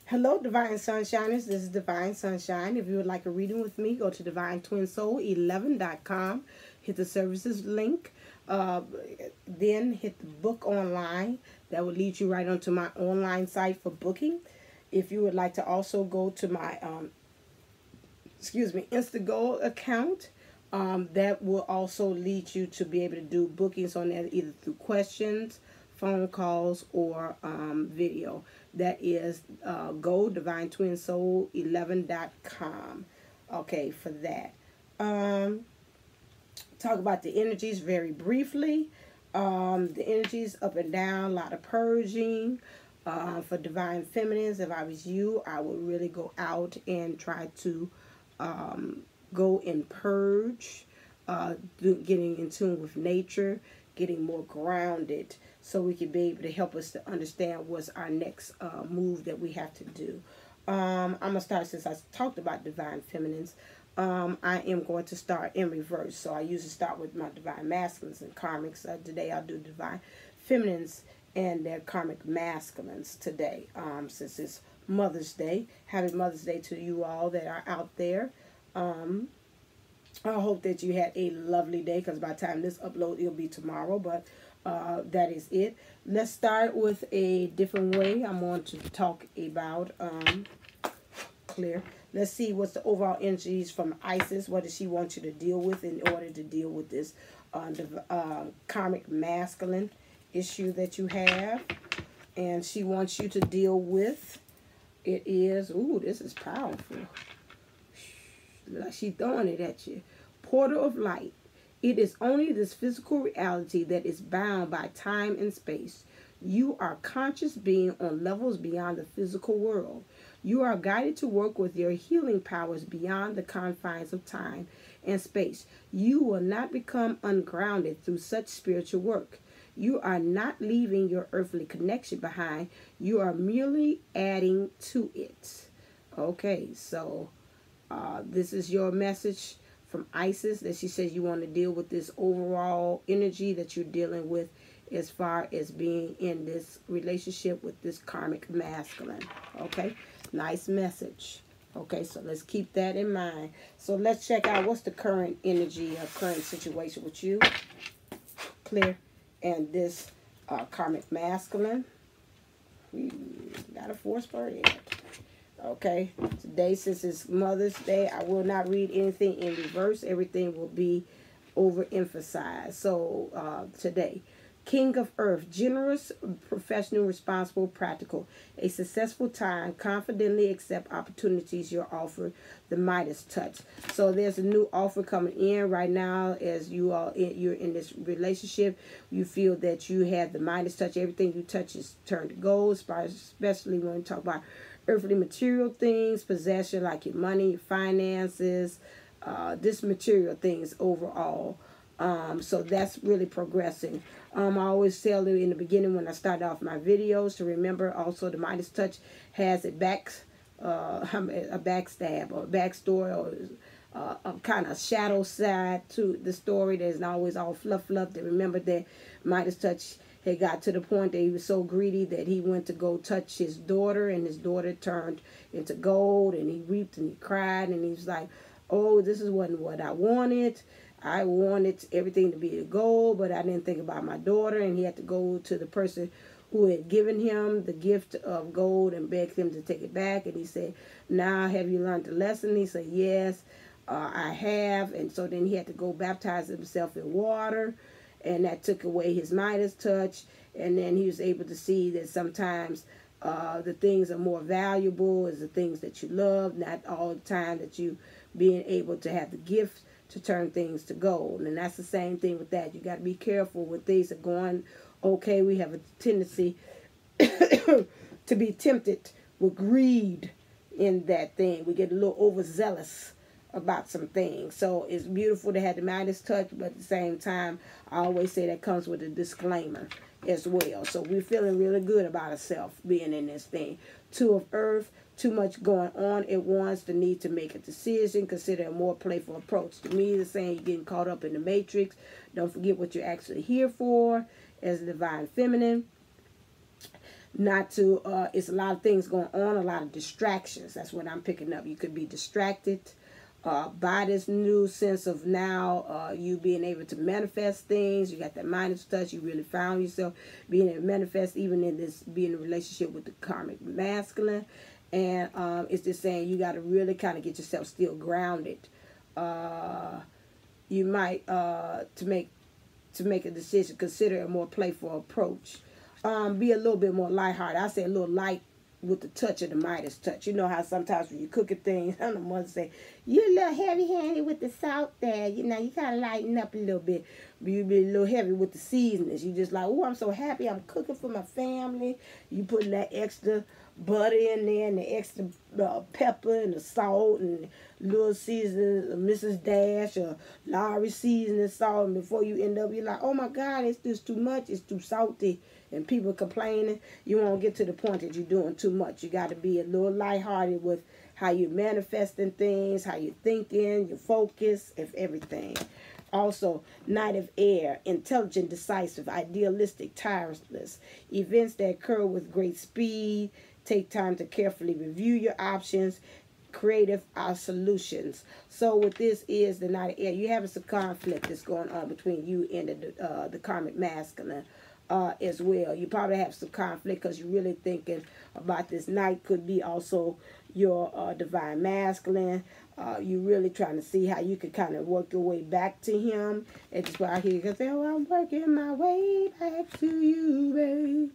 Hello, Divine Sunshiners. This is Divine Sunshine. If you would like a reading with me, go to DivineTwinSoul11.com. Hit the services link. Uh, then hit the book online. That will lead you right onto my online site for booking. If you would like to also go to my, Instago account, that will also lead you to be able to do bookings on there either through questions, phone calls, or video. That is go DivineTwinSoul11.com. Okay, for that. Um, Talk about the energies very briefly. The energies up and down, a lot of purging. For divine feminines, if I was you, I would really go out and try to go and purge, getting in tune with nature, getting more grounded, so we can be able to help us to understand what's our next move that we have to do. I'm going to start, since I talked about divine feminines, I am going to start in reverse. So I usually start with my divine masculines and karmics. Today I'll do divine feminines and their karmic masculines today, since it's Mother's Day. Happy Mother's Day to you all that are out there. I hope that you had a lovely day, because by the time this upload, it'll be tomorrow. But that is it. Let's start with a different way. I'm going to talk about clear. Let's see what's the overall energies from Isis. What does she want you to deal with in order to deal with this karmic masculine issue that you have? And she wants you to deal with, it is, ooh, this is powerful. Like she throwing it at you. Portal of light. It is only this physical reality that is bound by time and space. You are conscious being on levels beyond the physical world. You are guided to work with your healing powers beyond the confines of time and space. You will not become ungrounded through such spiritual work. You are not leaving your earthly connection behind. You are merely adding to it. Okay, so this is your message from Isis, that she says you want to deal with this overall energy that you're dealing with as far as being in this relationship with this karmic masculine. Okay, nice message. Okay, so let's keep that in mind. So let's check out what's the current energy or current situation with you. Clear. And this karmic masculine. We got a force per head. Okay, today, since it's Mother's Day, I will not read anything in reverse. Everything will be overemphasized. So today, King of Earth, generous, professional, responsible, practical, a successful time, confidently accept opportunities you're offered, the Midas touch. So there's a new offer coming in right now as you're in this relationship. You feel that you have the Midas touch. Everything you touch is turned to gold, especially when we talk about earthly material things, possession, like your money, your finances, this material things overall. So that's really progressing. I always tell you in the beginning when I start off my videos to remember also the Midas touch has a backstab or a backstory, or a kind of shadow side to the story that's not always all fluff. To remember that Midas touch had got to the point that he was so greedy that he went to go touch his daughter, and his daughter turned into gold, and he wept and he cried, and he was like, oh, this wasn't what I wanted. I wanted everything to be a gold, but I didn't think about my daughter. And he had to go to the person who had given him the gift of gold and begged him to take it back. And he said, now have you learned the lesson? He said, yes, I have. And so then he had to go baptize himself in water, and that took away his Midas touch. And then he was able to see that sometimes the things are more valuable as the things that you love, not all the time that you being able to have the gift to turn things to gold. And that's the same thing with that. You got to be careful when things are going okay. We have a tendency to be tempted with greed in that thing. We get a little overzealous about some things. So it's beautiful to have the Midas touch, but at the same time, I always say that comes with a disclaimer as well. So we're feeling really good about ourselves being in this thing. Two of Earth, too much going on at once, the need to make a decision, consider a more playful approach. To me, the saying you're getting caught up in the matrix. Don't forget what you're actually here for as a divine feminine. not to, it's a lot of things going on, a lot of distractions. That's what I'm picking up. You could be distracted by this new sense of now you being able to manifest things. You got that Midas touch. You really found yourself being able to manifest even in this, being in a relationship with the karmic masculine. And it's just saying you got to really kind of get yourself still grounded. You might, to make a decision, consider a more playful approach. Be a little bit more lighthearted. I say a little light with the touch of the Midas touch. You know how sometimes when you cooking things, I don't want to say, you're a little heavy-handed with the salt there. You know, you kind of lighten up a little bit. But you be a little heavy with the seasonings. You just like, oh, I'm so happy I'm cooking for my family. You putting that extra butter in there and the extra pepper and the salt and little seasoning, Mrs. Dash or Lowry seasoning salt. And before you end up, you're like, oh, my God, it's just too much. It's too salty. And people complaining, you won't get to the point that you're doing too much. You got to be a little lighthearted with how you're manifesting things, how you're thinking, your focus, if everything. Also, Knight of Air, intelligent, decisive, idealistic, tireless. Events that occur with great speed. Take time to carefully review your options. Creative solutions. So what this is, the Knight of Air, you having some conflict that's going on between you and the karmic masculine. As well. You probably have some conflict because you're really thinking about this Knight. Could be also your divine masculine. You're really trying to see how you could kind of work your way back to him. And just right here, you can say, oh, I'm working my way back to you, babe.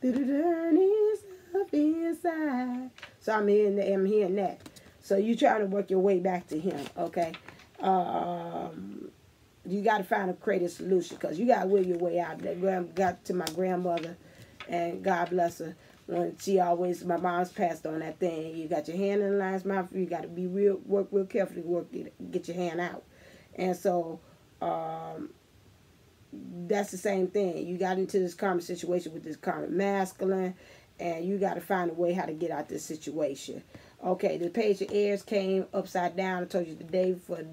Is up inside. So I'm hearing that. So you're trying to work your way back to him, okay? You got to find a creative solution because you got to will your way out. That got to my grandmother, and God bless her. When she always, my mom's passed on that thing. You got your hand in the lion's mouth. You got to be work real carefully, get your hand out. And so that's the same thing. You got into this karmic situation with this karmic masculine, and you got to find a way how to get out this situation. Okay, the Page of Airs came upside down. I told you the day for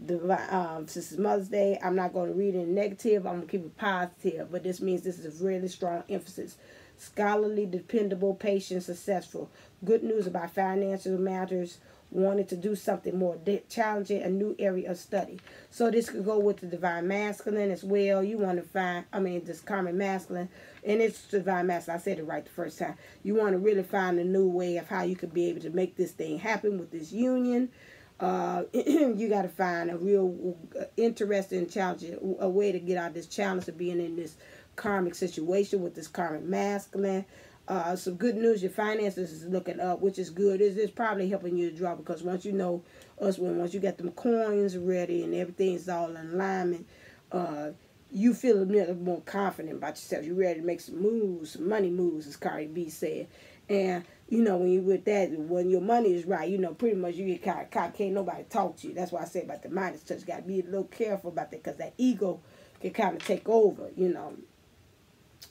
since it's Mother's Day, I'm not going to read it in negative. I'm going to keep it positive. But this means this is a really strong emphasis. Scholarly, dependable, patient, successful. Good news about financial matters. Wanted to do something more challenging, a new area of study. So this could go with the divine masculine as well. You want to find, this karmic masculine, and it's divine masculine. I said it right the first time. You want to really find a new way of how you could be able to make this thing happen with this union. You got to find a real interesting challenge, a way to get out of this challenge of being in this karmic situation with this karmic masculine. Some good news, your finances is looking up, which is good. It's probably helping you to draw, because once you know once you got them coins ready and everything's all in alignment, you feel a little more confident about yourself. You're ready to make some moves, some money moves, as Cardi B said. And, when you with that, when your money is right, pretty much you get kind of, can't nobody talk to you. That's why I say about the Midas touch. Got to be a little careful about that, because that ego can kind of take over,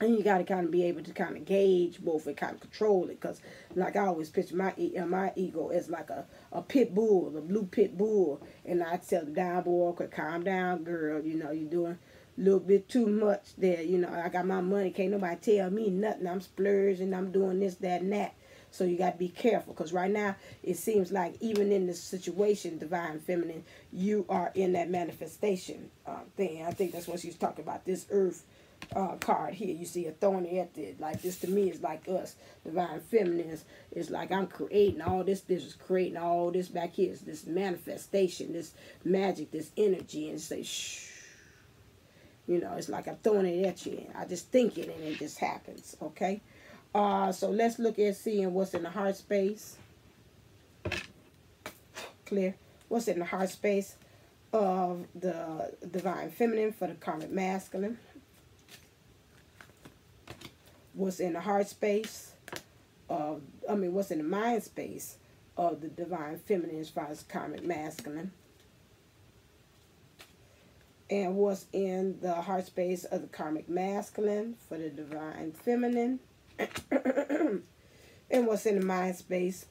And you got to kind of be able to kind of gauge both and kind of control it. Because, like I always picture my ego as like a pit bull, a blue pit bull. And I tell the down boy, calm down, girl. You're doing a little bit too much there. I got my money. Can't nobody tell me nothing. I'm splurging. I'm doing this, that, and that. So you got to be careful. Because right now, it seems like even in this situation, divine feminine, you are in that manifestation thing. I think that's what she's talking about. This earth card here, you see a thorny at the, like this to me is like us, divine feminine is like I'm creating all this is creating all this back here, is this manifestation, this magic, this energy, and say shh, it's like I'm throwing it at you, I just think it and it just happens. Okay, so let's look at seeing what's in the heart space. Clear. What's in the heart space of the divine feminine for the karmic masculine? What's in the heart space of, what's in the mind space of the divine feminine as far as karmic masculine? And what's in the heart space of the karmic masculine for the divine feminine? And what's in the mind space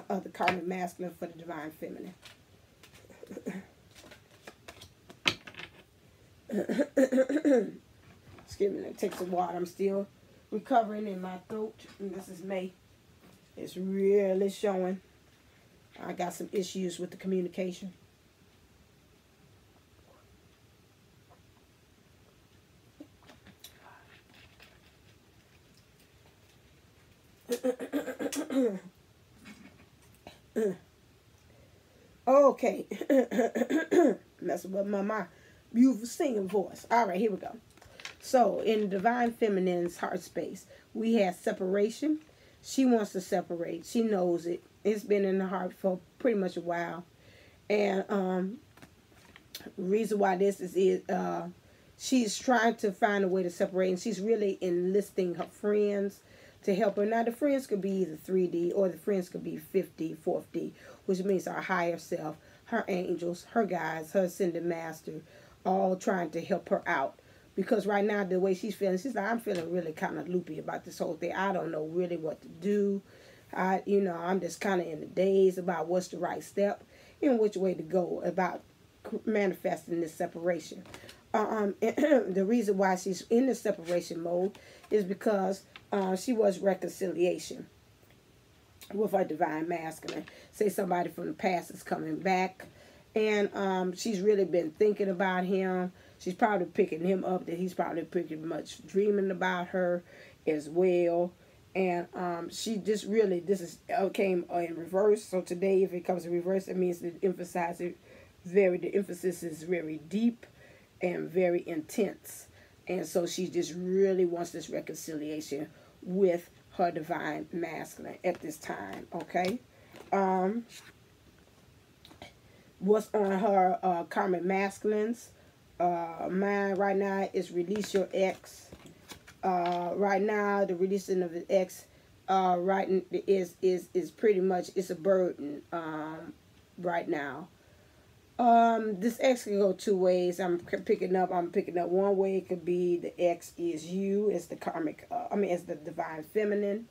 of the karmic masculine for the divine feminine? Excuse me, let me take some water. I'm still recovering in my throat. And this is May. It's really showing. I got some issues with the communication. Okay. Messing with my beautiful singing voice. All right, here we go. So, in Divine Feminine's heart space, we have separation. She wants to separate. She knows it. It's been in the heart for pretty much a while. And the reason why this is she's trying to find a way to separate. And she's really enlisting her friends to help her. Now, the friends could be either 3D or the friends could be 5D, 4D, which means our higher self, her angels, her guides, her ascended master, all trying to help her out. Because right now, the way she's like, I'm feeling really kind of loopy about this whole thing. I don't know really what to do. I'm just kind of in the daze about what's the right step and which way to go about manifesting this separation. The reason why she's in the separation mode is because she wants reconciliation with her divine masculine. Say somebody from the past is coming back, and she's really been thinking about him. She's probably picking him up, that he's probably pretty much dreaming about her as well. And she just really, this came in reverse. So today, if it comes in reverse, it means the emphasis is very deep and very intense. And so she just really wants this reconciliation with her divine masculine at this time, okay? What's on her karmic masculines? Mine right now is release your ex. Right now, the releasing of the ex is pretty much, it's a burden right now. This ex can go two ways. I'm picking up one way. It could be the ex is you, it's the karmic, it's the divine feminine.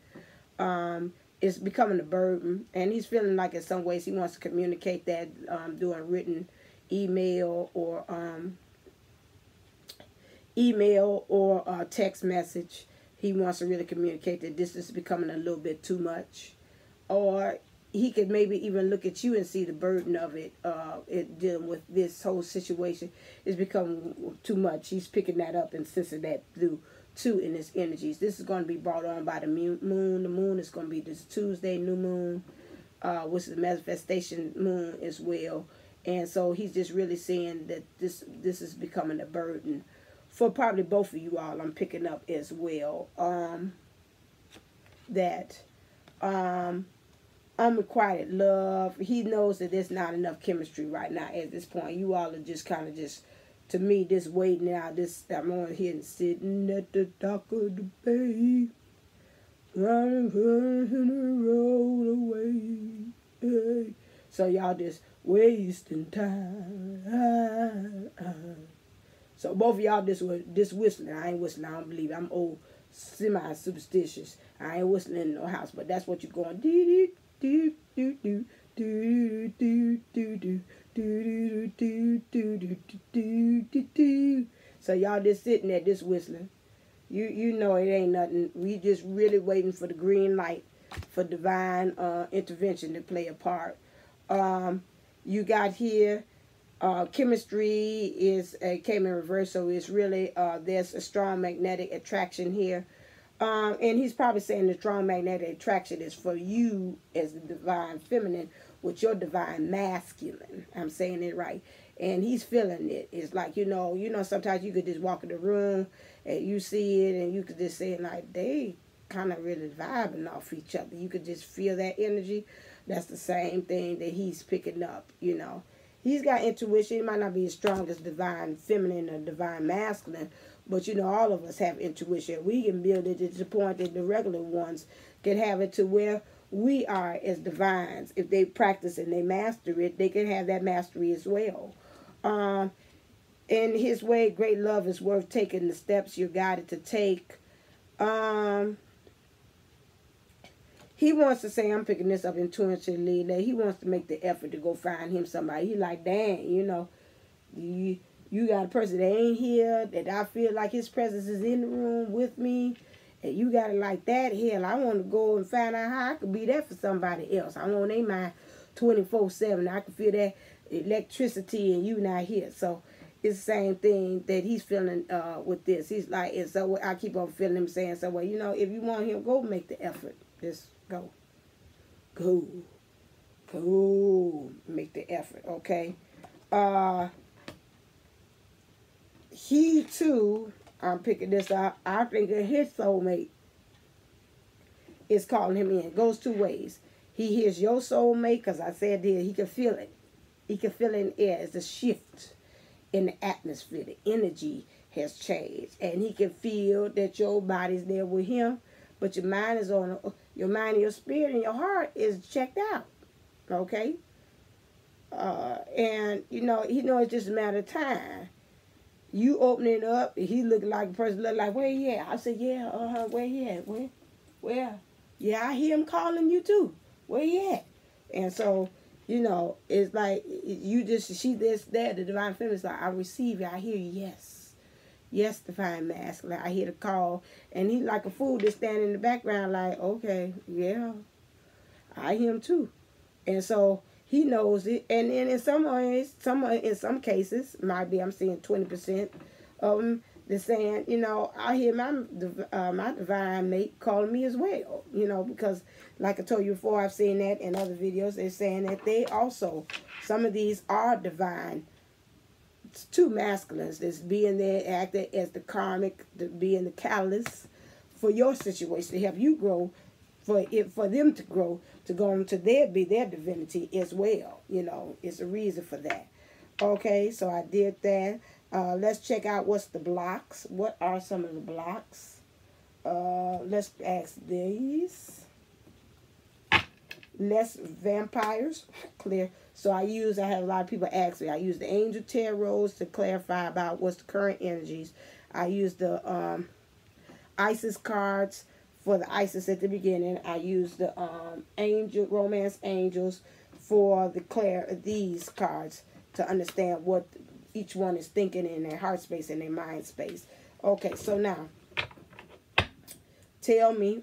It's becoming a burden, and he's feeling like in some ways he wants to communicate that doing written email or text message. He wants to really communicate that this is becoming a little bit too much. Or he could maybe even look at you and see the burden of it, dealing with this whole situation is becoming too much. He's picking that up and sensing that through too in his energies. This is going to be brought on by the moon. The moon is going to be this Tuesday, new moon, which is the manifestation moon as well. And so he's just really saying that this is becoming a burden for probably both of you all. I'm picking up as well. Unrequited love. He knows that there's not enough chemistry right now at this point. You all are just kind of just, to me, just waiting out. I'm on here and sitting at the dock of the bay, running the road away. Hey. So y'all just wasting time. So both of y'all just whistling. I ain't whistling. I don't believe it. I'm old, semi-superstitious. I ain't whistling in no house, but that's what you're going. Do do do do do do do do do do do do do. So y'all just sitting there, just whistling. You know it ain't nothing. We just really waiting for the green light for divine intervention to play a part. You got here. Chemistry came in reverse, so it's really there's a strong magnetic attraction here, and he's probably saying the strong magnetic attraction is for you as the divine feminine with your divine masculine. I'm saying it right, and he's feeling it. It's like you know sometimes you could just walk in the room and you see it, and you could just say like they kind of really vibing off each other. You could just feel that energy. That's the same thing that he's picking up. He's got intuition. He might not be as strong as divine feminine or divine masculine, but all of us have intuition. We can build it to the point that the regular ones can have it to where we are as divines. If they practice and they master it, they can have that mastery as well. In his way, great love is worth taking the steps you're guided to take. He wants to say, I'm picking this up intuitively, that he wants to make the effort to go find him somebody. He like, dang, you got a person that ain't here, that I feel like his presence is in the room with me, and you got it like that, hell, I want to go and find out how I could be there for somebody else. I want their mind 24/7. I can feel that electricity and you not here. So it's the same thing that he's feeling with this. He's like, and so I keep on feeling him saying, so, well, you know, if you want him, go make the effort. Just go. Go. Go. Make the effort, okay? He, too, I'm picking this up. I think that his soulmate is calling him in. It goes two ways. He hears your soulmate, because I said there, he can feel it. He can feel it in the air. It's a shift in the atmosphere. The energy has changed. And he can feel that your body's there with him, but your mind is on, your mind and your spirit and your heart is checked out. Okay? And, you know, he knows it's just a matter of time. You open it up, he looking like a person, look like, where he at? I said, yeah, where he at? Where? Yeah, I hear him calling you too. Where he at? And so, you know, it's like, you just, she this, there, the divine feminine is like, I receive you, I hear you, yes. Yes, divine masculine, I hear the call. And he like a fool just standing in the background like, okay, yeah, I hear him too. And so, he knows it, and then in some ways, in some cases, might be I'm seeing 20% of them. They're saying, you know, I hear my divine mate calling me as well, you know, because like I told you before, I've seen that in other videos. They're saying that they also, some of these are divine, two masculines that's being there, acting as the karmic, being the catalyst for your situation to help you grow. For them to grow, to go into their divinity as well. You know, it's a reason for that. Okay, so I did that. Let's check out what's the blocks. What are some of the blocks? Let's ask these. Less vampires. Clear. So I have a lot of people ask me. I use the angel tarots to clarify about what's the current energies. I use the Isis cards. For the Isis at the beginning, I use the romance angels for these cards to understand what each one is thinking in their heart space and their mind space. Okay, so now, tell me,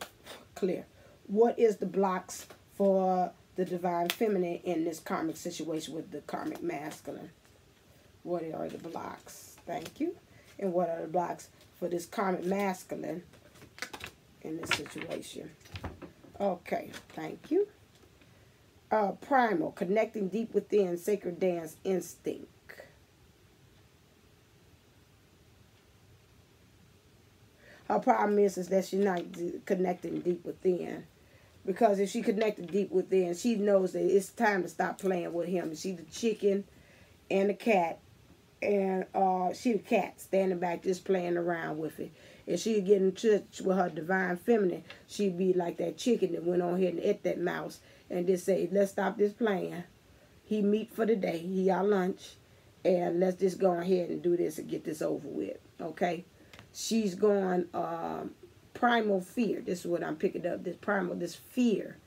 clear, what is the blocks for the divine feminine in this karmic situation with the karmic masculine? What are the blocks? Thank you. And what are the blocks for this karmic masculine in this situation? Okay, thank you. Primal, connecting deep within, sacred dance, instinct. Her problem is that she's not connecting deep within. Because if she connected deep within, she knows that it's time to stop playing with him. She's the chicken and the cat. And she the cat standing back just playing around with it. If she'd get in touch with her divine feminine, she'd be like that chicken that went on ahead and ate that mouse and just say, let's stop this playing. He meat for the day. He our lunch. And let's just go ahead and do this and get this over with. Okay? She's going primal fear. This is what I'm picking up. This fear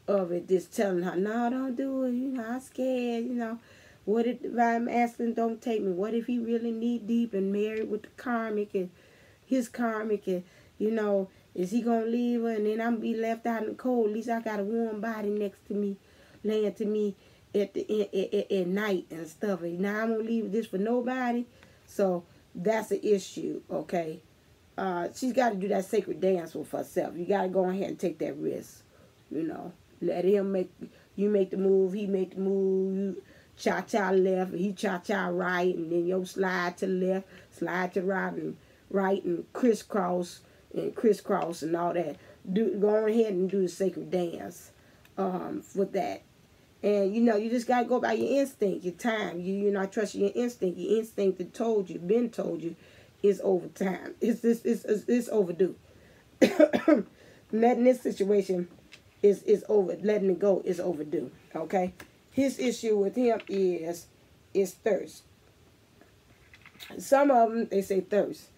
of it. Just telling her, no, don't do it. You know, I'm scared. You know, what if divine masculine don't take me? What if he really knee deep and married with the karmic and his karmic, and you know, is he gonna leave her and then I'm gonna be left out in the cold? At least I got a warm body next to me, laying to me at night and stuff. And now I'm gonna leave this for nobody. So that's an issue, okay? She's got to do that sacred dance with herself. You got to go ahead and take that risk, you know. Let him make the move, he make the move. You cha-cha left, he cha-cha right, and then you slide to the left, slide to the right, and crisscross and all that. Go ahead and do the sacred dance with that. And, you know, you just got to go by your instinct, your time. You're not trusting your instinct. Your instinct that told you, been told you, is over time. It's overdue. Letting this situation is over. Letting it go is overdue. Okay? His issue with him is thirst. Some of them, they say thirst.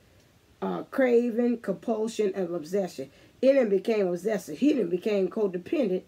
Craving, compulsion, and obsession. It then became obsessive. He then became codependent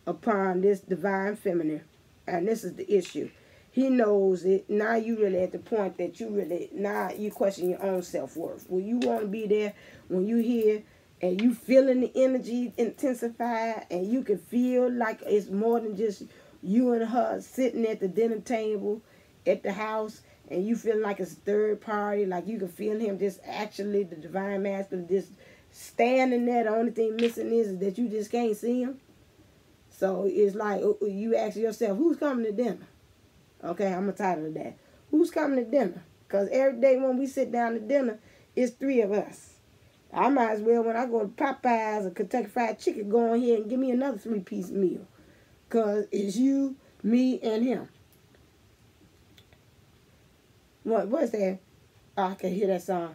upon this divine feminine. And this is the issue. He knows it. Now you really at the point that you question your own self-worth. Will you want to be there when you hear and you feeling the energy intensify, and you can feel like it's more than just you and her sitting at the dinner table at the house, and you feel like it's a third party, like you can feel him just actually, the divine masculine, just standing there. The only thing missing is that you just can't see him. So it's like you ask yourself, who's coming to dinner? Okay, I'm a title of that. Who's coming to dinner? Because every day when we sit down to dinner, it's 3 of us. I might as well, when I go to Popeyes or Kentucky Fried Chicken, go on here and give me another 3-piece meal. Because it's you, me, and him. What's that? Oh, I can hear that song.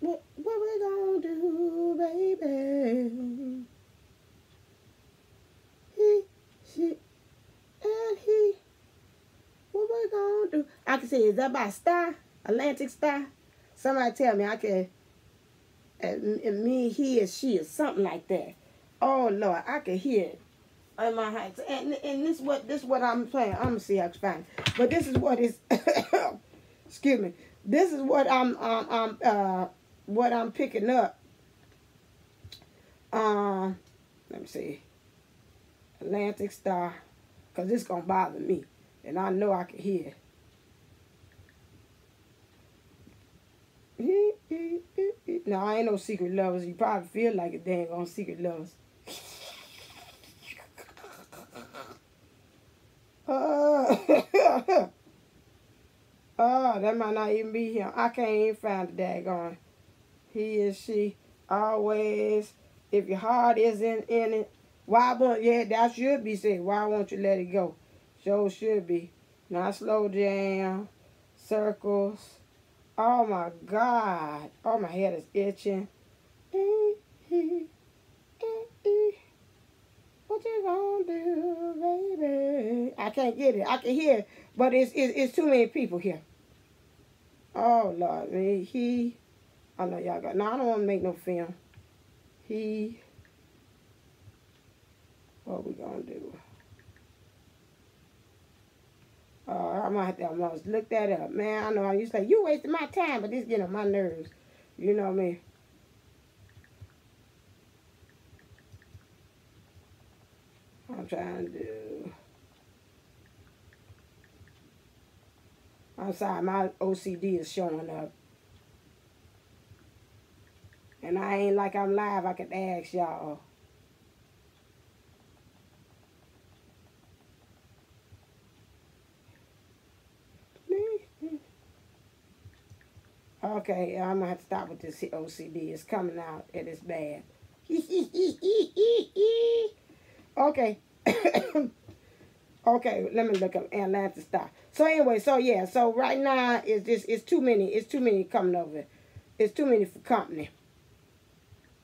What we gonna do, baby? He, she, and he. What we gonna do? I can say, is that by Star? Atlantic Star? Somebody tell me. I can. Me, he, or she, or something like that. Oh Lord, I can hear it in my heights. And this what I'm playing. I'm gonna see how I can find it. But this is what is. Excuse me. This is what I'm picking up. Let me see. Atlantic Star, cause it's gonna bother me, and I know I can hear it. No, I ain't no secret lovers. You probably feel like a dang on secret lovers. Oh, that might not even be him. I can't even find the daggone. He is she. Always. If your heart isn't in it, why won't, yeah, that should be said. Why won't you let it go? Sure should be. Not slow jam. Circles. Oh my God. Oh, my head is itching. What you gonna do, baby? I can't get it. I can hear it, but it's too many people here. Oh Lord, he. I know y'all got. No, I don't want to make no film. He. What we gonna do? I'm gonna have to almost look that up, man. I know I used to say you wasting my time, but this getting on my nerves. You know me. I'm trying to do. I'm sorry, my OCD is showing up. And I ain't like I'm live, I can ask y'all. Okay, I'm gonna have to stop with this OCD. It's coming out and it's bad. Okay. Okay, let me look up Atlanta Star. So anyway, so yeah, so right now it's too many coming over. It's too many for company.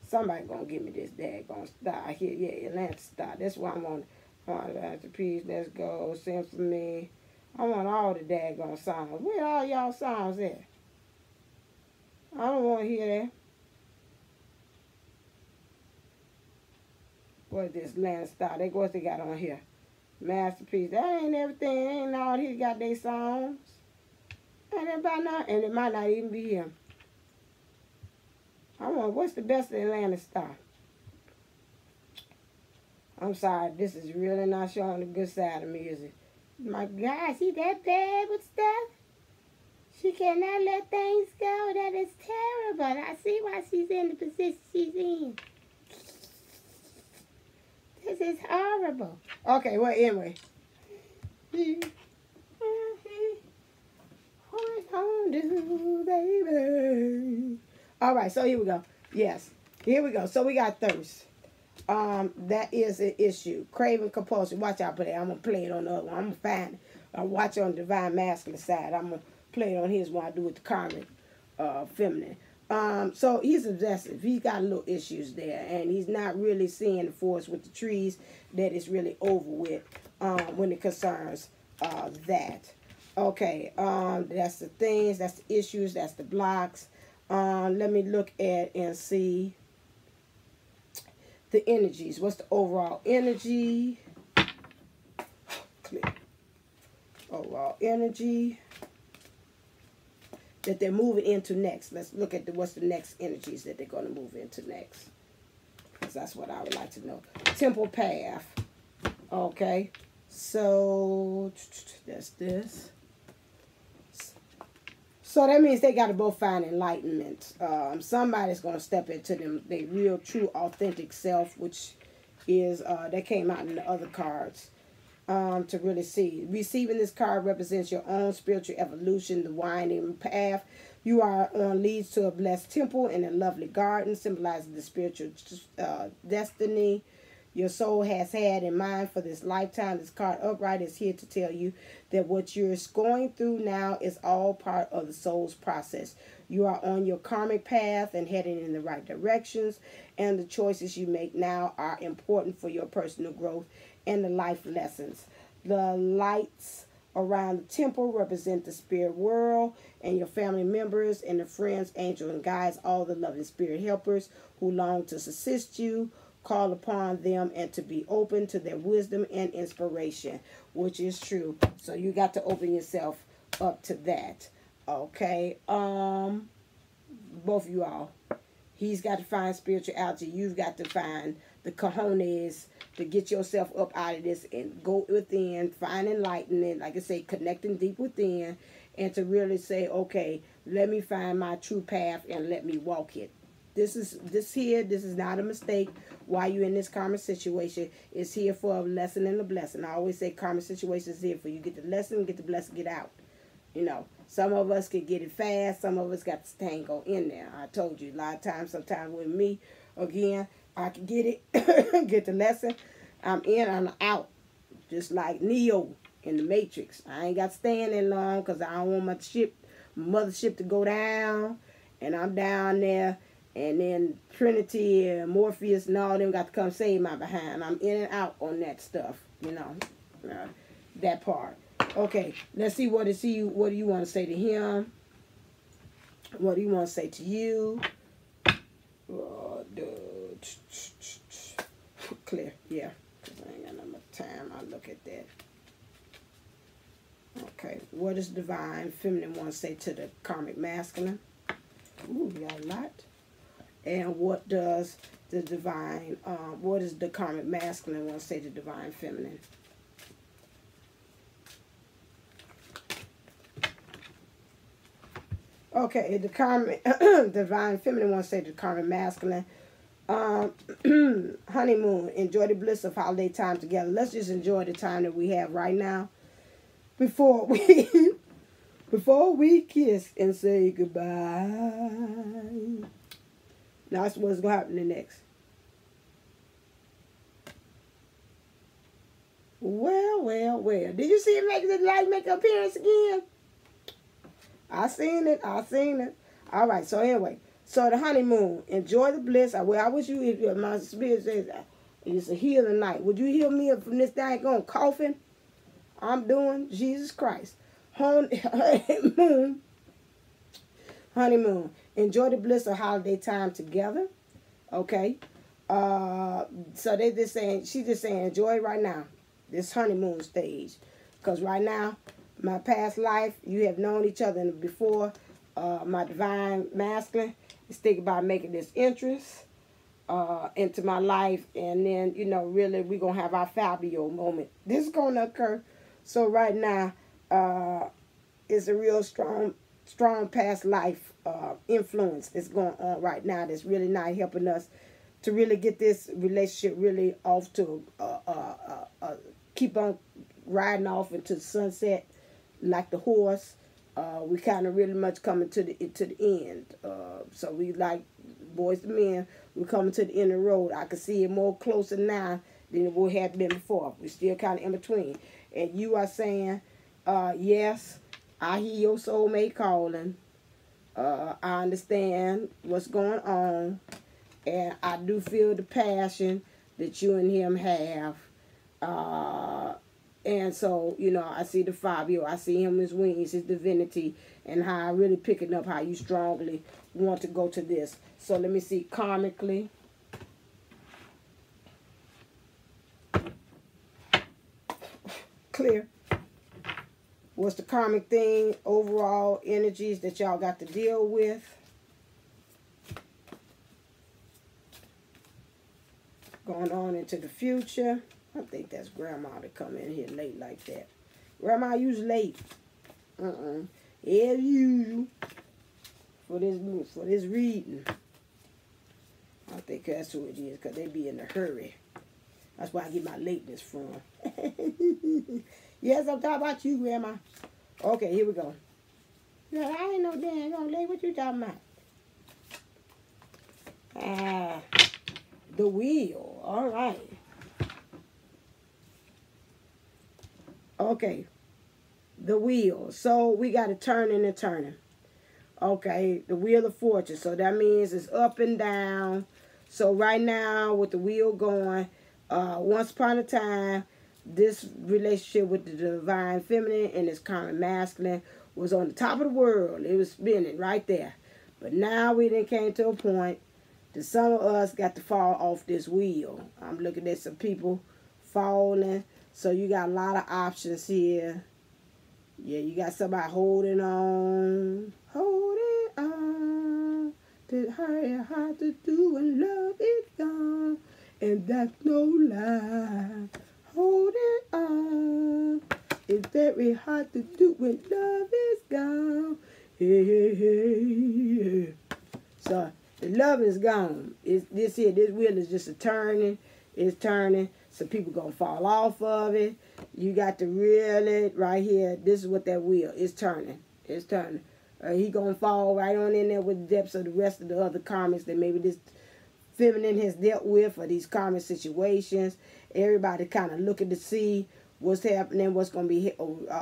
Somebody gonna give me this daggone star here. Yeah, Atlanta Star. That's what I want. Atlanta Peace, let's go. Sing for me. I want all the daggone songs. Where all y'all songs at? I don't want to hear that. What is this Atlanta Star? What they got on here? Masterpiece. That ain't everything. Ain't all he got their songs. Ain't about not, and it might not even be him. I want, what's the best of Atlanta Star? I'm sorry, this is really not showing the good side of me, is it? My God, she that bad with stuff? She cannot let things go. That is terrible. I see why she's in the position she's in. This is horrible. Okay, well, anyway. What we gonna do, baby? All right, so here we go. Yes, here we go. So we got thirst. That is an issue. Craving, compulsion. Watch out for that. I'm gonna play it on the other one. I'm gonna find it. I'll watch it on the divine masculine side. I'm gonna play it on his one. I do with the karmic feminine. So he's obsessive. He's got little issues there, and he's not really seeing the forest with the trees that is really over with when it concerns that. Okay, that's the things, that's the issues, that's the blocks. Let me look at and see the energies. What's the overall energy? Click. Overall energy. that they're moving into next. Let's look at what's the next energies that they're going to move into next. Because that's what I would like to know. Temple path. Okay. So, that's this. So that means they got to both find enlightenment. Somebody's going to step into them, their real, true, authentic self, which is, that came out in the other cards. To really see. Receiving this card represents your own spiritual evolution, the winding path you are on leads to a blessed temple and a lovely garden, symbolizing the spiritual destiny your soul has had in mind for this lifetime. This card upright is here to tell you that what you're going through now is all part of the soul's process. You are on your karmic path and heading in the right directions, and the choices you make now are important for your personal growth and the life lessons. The lights around the temple represent the spirit world and your family members and the friends, angels, and guides, all the loving spirit helpers who long to assist you. Call upon them and to be open to their wisdom and inspiration, which is true. So you got to open yourself up to that. Okay. Both of you all. He's got to find spirituality. You've got to find the cojones to get yourself up out of this and go within, find enlightenment, like I say, connecting deep within, and to really say, okay, let me find my true path and let me walk it. This is not a mistake. Why you in this karma situation is here for a lesson and a blessing. I always say karma situation is here for you. Get the lesson, get the blessing, get out. You know, some of us can get it fast. Some of us got to tango in there. I told you a lot of times, sometimes with me, again, I can get it, get the lesson. I'm in, I'm out. Just like Neo in the Matrix. I ain't got to stay in there long because I don't want my mothership to go down. And I'm down there. And then Trinity and Morpheus and all them got to come save my behind. I'm in and out on that stuff, you know, that part. Okay, let's see what do you want to say to him? What do you want to say to you? Clear, yeah. Because I ain't got no more time. I'll look at that. Okay, what does divine feminine want to say to the karmic masculine? Ooh, you got a lot. And what does the divine, what does the karmic masculine want to say to divine feminine? Okay, the karmic divine feminine wants to say to the karmic masculine, honeymoon, enjoy the bliss of holiday time together. Let's just enjoy the time that we have right now before we kiss and say goodbye. Now that's what's going to happen next. Well. Did you see it make the light make an appearance again? I seen it. All right, so anyway. So the honeymoon. Enjoy the bliss. I wish you, if my spirit says, it's a healing night. Would you heal me up from this daggone coughing I'm doing? Jesus Christ. Honeymoon. Enjoy the bliss of holiday time together. Okay. So she's just saying, enjoy right now. This honeymoon stage. Because right now, my past life, you have known each other before. My divine masculine is thinking about making this interest into my life. And then, you know, really, we're going to have our Fabio moment. This is going to occur. So right now, it's a real strong past life influence that's going on right now that's really not helping us to really get this relationship really off to keep on riding off into the sunset like the horse. We kind of really much coming to the end. So we like boys to men, we're coming to the end of the road. I can see it more closer now than it would have been before. We're still kind of in between. And you are saying, yes, I hear your soulmate calling. I understand what's going on. And I do feel the passion that you and him have. And so, you know, I see the Fabio. I see him, his wings, his divinity, and how I really picking up how you strongly want to go to this. So let me see karmically. Clear. What's the karmic thing? Overall energies that y'all got to deal with. Going on into the future. I think that's Grandma to come in here late like that. Grandma, you's late. As usual. For this reading. I think that's who it is, because they be in a hurry. That's where I get my lateness from. Yes, I'm talking about you, Grandma. Okay, here we go. No, I ain't no damn late. What you talking about? The wheel. All right. Okay. The wheel. So we got a turning and turning. Okay. The wheel of fortune. So that means it's up and down. So right now with the wheel going, once upon a time, this relationship with the divine feminine and this karmic masculine was on the top of the world. It was spinning right there. But now we done came to a point that some of us got to fall off this wheel. I'm looking at some people falling. So you got a lot of options here. Yeah, you got somebody holding on. Holding on. To hard to do when love is gone. And that's no lie. Holding on. It's very hard to do when love is gone. Hey, hey, hey, hey. So the love is gone. This wheel is just a turning. It's turning. So people gonna fall off of it. You got to reel it right here. This is what that wheel is turning. It's turning. He gonna fall right on in there with the depths of the rest of the other karmics that maybe this feminine has dealt with, or these karmic situations. Everybody kind of looking to see what's happening, what's gonna be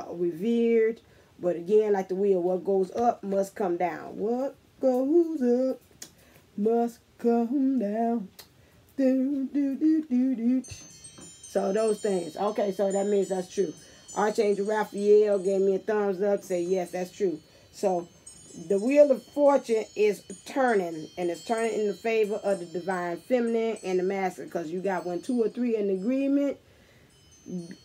revered. But again, like the wheel, what goes up must come down. What goes up must come down. Do, do, do, do, do. So those things. Okay, so that means that's true. Archangel Raphael gave me a thumbs up, say yes, that's true. So the wheel of fortune is turning, and it's turning in the favor of the divine feminine and the masculine, because you got when 2 or 3 in agreement,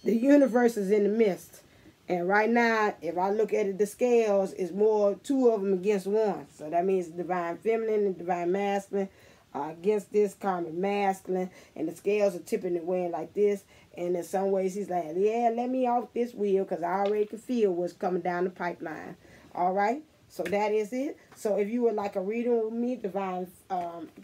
the universe is in the midst. And right now, if I look at it, the scales is more 2 of them against 1. So that means divine feminine and divine masculine against this karmic masculine, and the scales are tipping it way like this. And in some ways, he's like, yeah, let me off this wheel, because I already can feel what's coming down the pipeline. All right. So that is it. So if you would like a reading with me, divine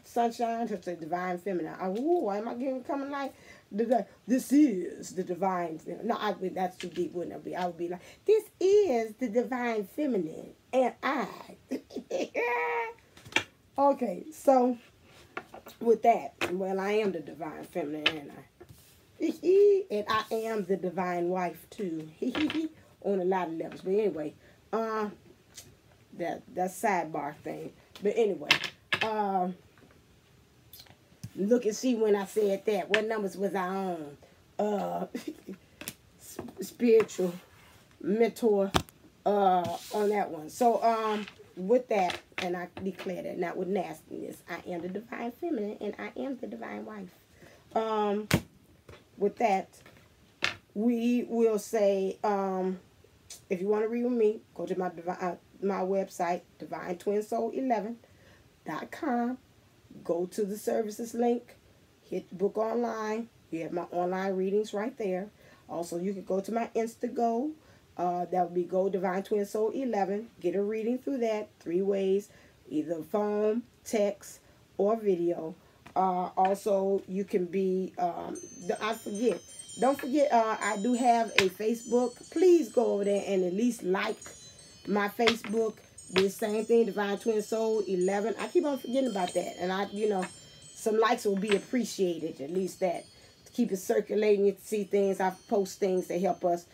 sunshine, to say divine feminine. Am I getting coming like this is the divine feminine? No, that's too deep, wouldn't it be? I would be like, this is the divine feminine, and I. Okay, so with that, well, I am the divine feminine, and and I am the divine wife too, on a lot of levels. But anyway, that sidebar thing. But anyway, look and see when I said that. What numbers was I on? Spiritual mentor on that one. So with that, and I declare that not with nastiness, I am the divine feminine and I am the divine wife. With that, we will say, if you want to read with me, go to my website, divinetwinsoul11.com. Go to the services link, hit book online. You have my online readings right there. Also, you can go to my Instago. That would be Go Divine Twin Soul 11. Get a reading through that 3 ways, either phone, text, or video. Also, you can be, don't forget, I do have a Facebook. Please go over there and at least like my Facebook. The same thing, Divine Twin Soul 11. I keep on forgetting about that. And some likes will be appreciated, at least that. To keep it circulating, you see things. I post things that help us.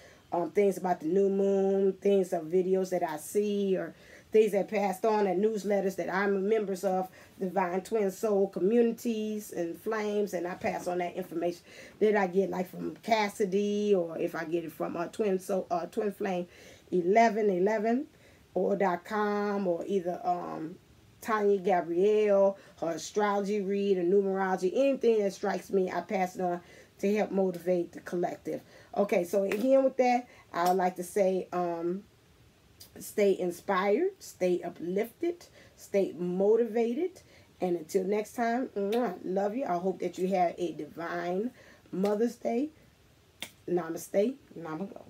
Things about the new moon, things of videos that I see, or things that passed on at newsletters that I'm members of, Divine Twin Soul communities and flames, and I pass on that information that I get, like from Cassidy, or if I get it from Twin Flame 1111 or .com, or either Tanya Gabrielle, her astrology read, or numerology, anything that strikes me, I pass it on to help motivate the collective. Okay, so again with that, I would like to say stay inspired, stay uplifted, stay motivated, and until next time, love you. I hope that you have a divine Mother's Day. Namaste, namago.